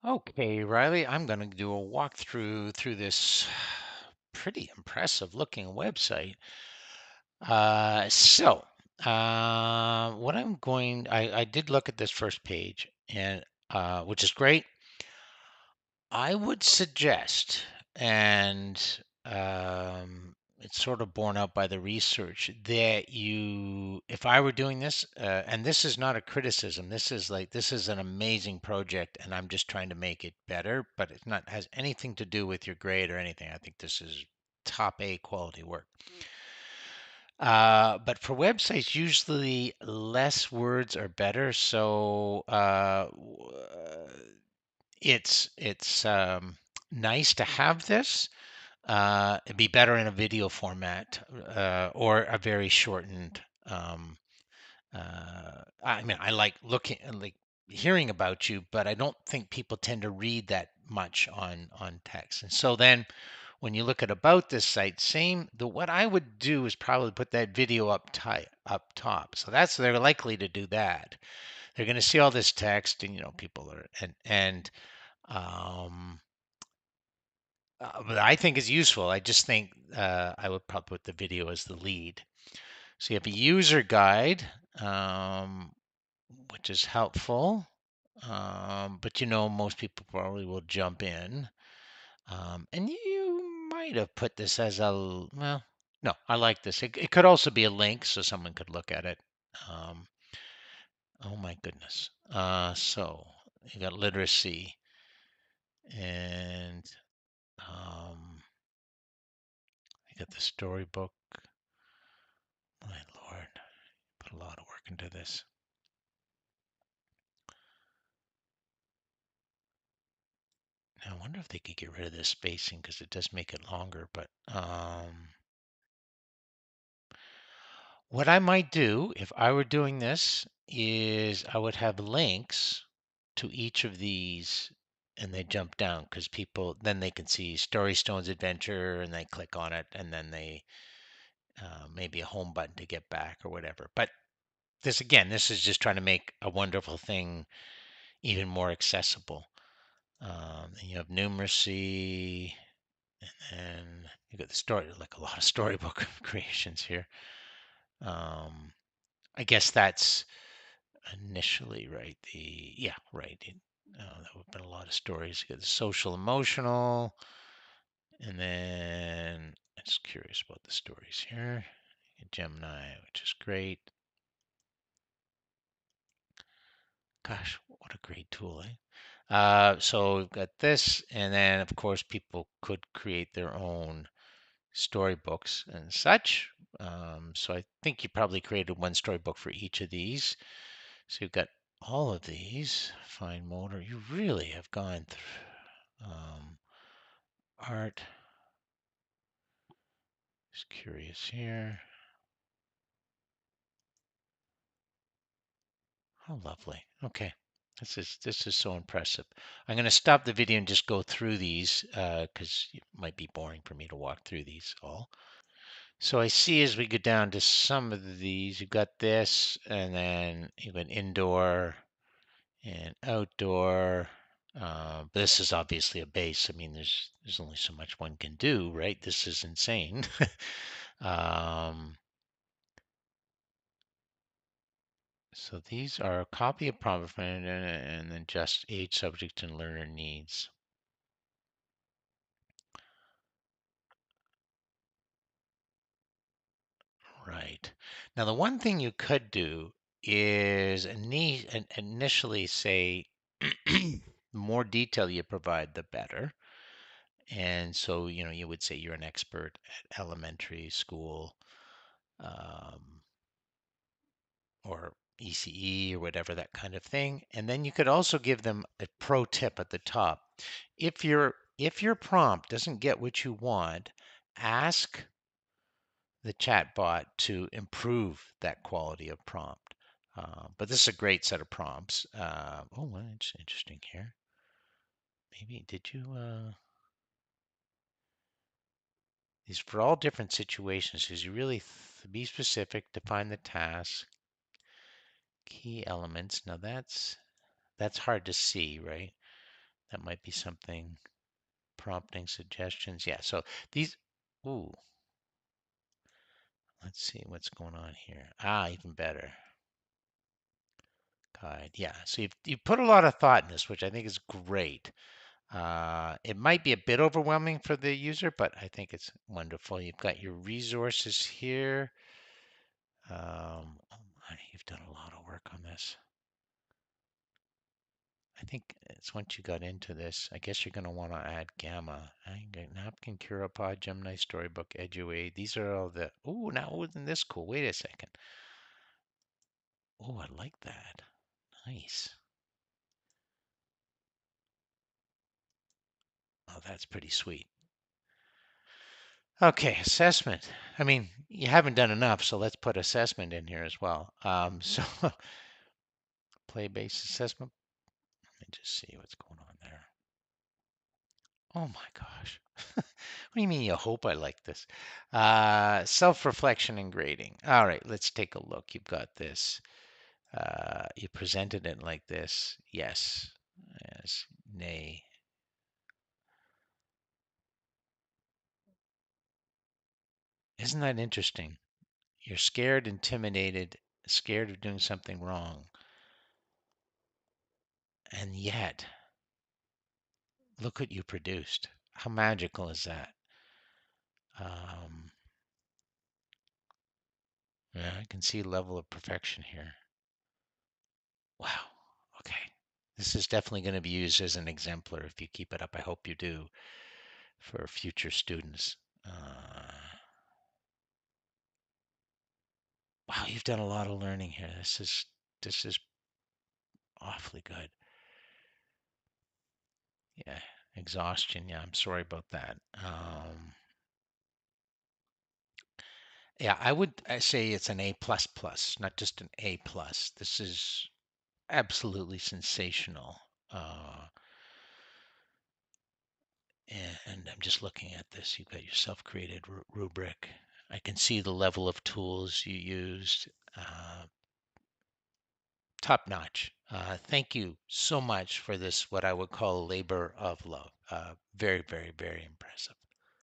Okay, Riley, I'm going to do a walkthrough through this pretty impressive looking website. What I did look at this first page, and which is great. I would suggest, and it's sort of borne out by the research, that if I were doing this, and this is not a criticism, this is an amazing project, and I'm just trying to make it better, but it's not has anything to do with your grade or anything. I think this is top A quality work. But for websites, usually less words are better. So it's nice to have this. It'd be better in a video format or a very shortened. I mean, I like hearing about you, but I don't think people tend to read that much on text. And so then, when you look at about this site, same. What I would do is probably put that video up top. So they're likely to do that. They're going to see all this text, and people are and um, but I think is useful. I just think I would probably put the video as the lead. So you have a user guide, um, which is helpful, but most people probably will jump in. And you might have put this as well, no, I like this. It could also be a link so someone could look at it. Um, oh my goodness. So you got literacy and you got the storybook. My Lord, put a lot of work into this. Now, I wonder if they could get rid of this spacing because it does make it longer. But what I might do if I were doing this is I would have links to each of these and they jump down because people then they can see Story Stone's adventure and they click on it and then they maybe a home button to get back or whatever. But this is just trying to make a wonderful thing even more accessible. And you have numeracy, and you got the story, like a lot of storybook creations here. I guess that's initially right. Right. There have been a lot of stories. You got the social, emotional, and then I'm just curious about the stories here. Gemini, which is great. Gosh, what a great tool, eh? So we've got this, and then of course people could create their own storybooks and such. So I think you probably created one storybook for each of these. So you've got all of these. Fine motor. You really have gone through art. Just curious here. How lovely. Okay. This is so impressive. I'm going to stop the video and just go through these because it might be boring for me to walk through these all. So I see as we go down to some of these, you've got this, and then you've got indoor and outdoor. This is obviously a base. I mean, there's only so much one can do, right? This is insane. um, so these are a copy of prompt and then just age, subject, and learner needs. Right. Now, the one thing you could do is initially say the more detail you provide, the better. And so, you would say you're an expert at elementary school or ECE or whatever, that kind of thing. And then you could also give them a pro tip at the top. If your prompt doesn't get what you want, ask the chatbot to improve that quality of prompt. But this is a great set of prompts. Well, it's interesting here. Maybe did you? These for all different situations because you really be specific, define the task, key elements. Now that's hard to see, right? That might be something. Prompting suggestions. Yeah. So these. Ooh. Let's see what's going on here. Ah, even better. Guide. Yeah. So you put a lot of thought in this, which I think is great. It might be a bit overwhelming for the user, but I think it's wonderful. You've got your resources here. Oh my, you've done a lot of work on this. I think it's once you got into this, I guess you're going to want to add Gamma. Napkin, Curapod, Gemini, Storybook, Eduate. These are all the. Oh, now isn't this cool? Wait a second. Oh, I like that. Nice. Oh, that's pretty sweet. Okay, assessment. I mean, you haven't done enough, so let's put assessment in here as well. So play-based assessment. Let me just see what's going on there. Oh my gosh. What do you mean you hope I like this? Self-reflection and grading. All right, let's take a look. You've got this. You presented it like this. Yes. Yes. Nay. Isn't that interesting? You're scared, intimidated, scared of doing something wrong. And yet, look what you produced. How magical is that? Um, yeah, I can see level of perfection here. Wow. Okay. This is definitely going to be used as an exemplar if you keep it up. I hope you do for future students. Wow, you've done a lot of learning here. This is awfully good. Yeah, exhaustion. Yeah, I'm sorry about that. Yeah, I say it's an A plus plus, not just an A plus. This is absolutely sensational. Uh, and I'm just looking at this. You've got your self-created rubric. I can see the level of tools you used. Top notch. Thank you so much for this, what I would call a labor of love. Very, very, very impressive.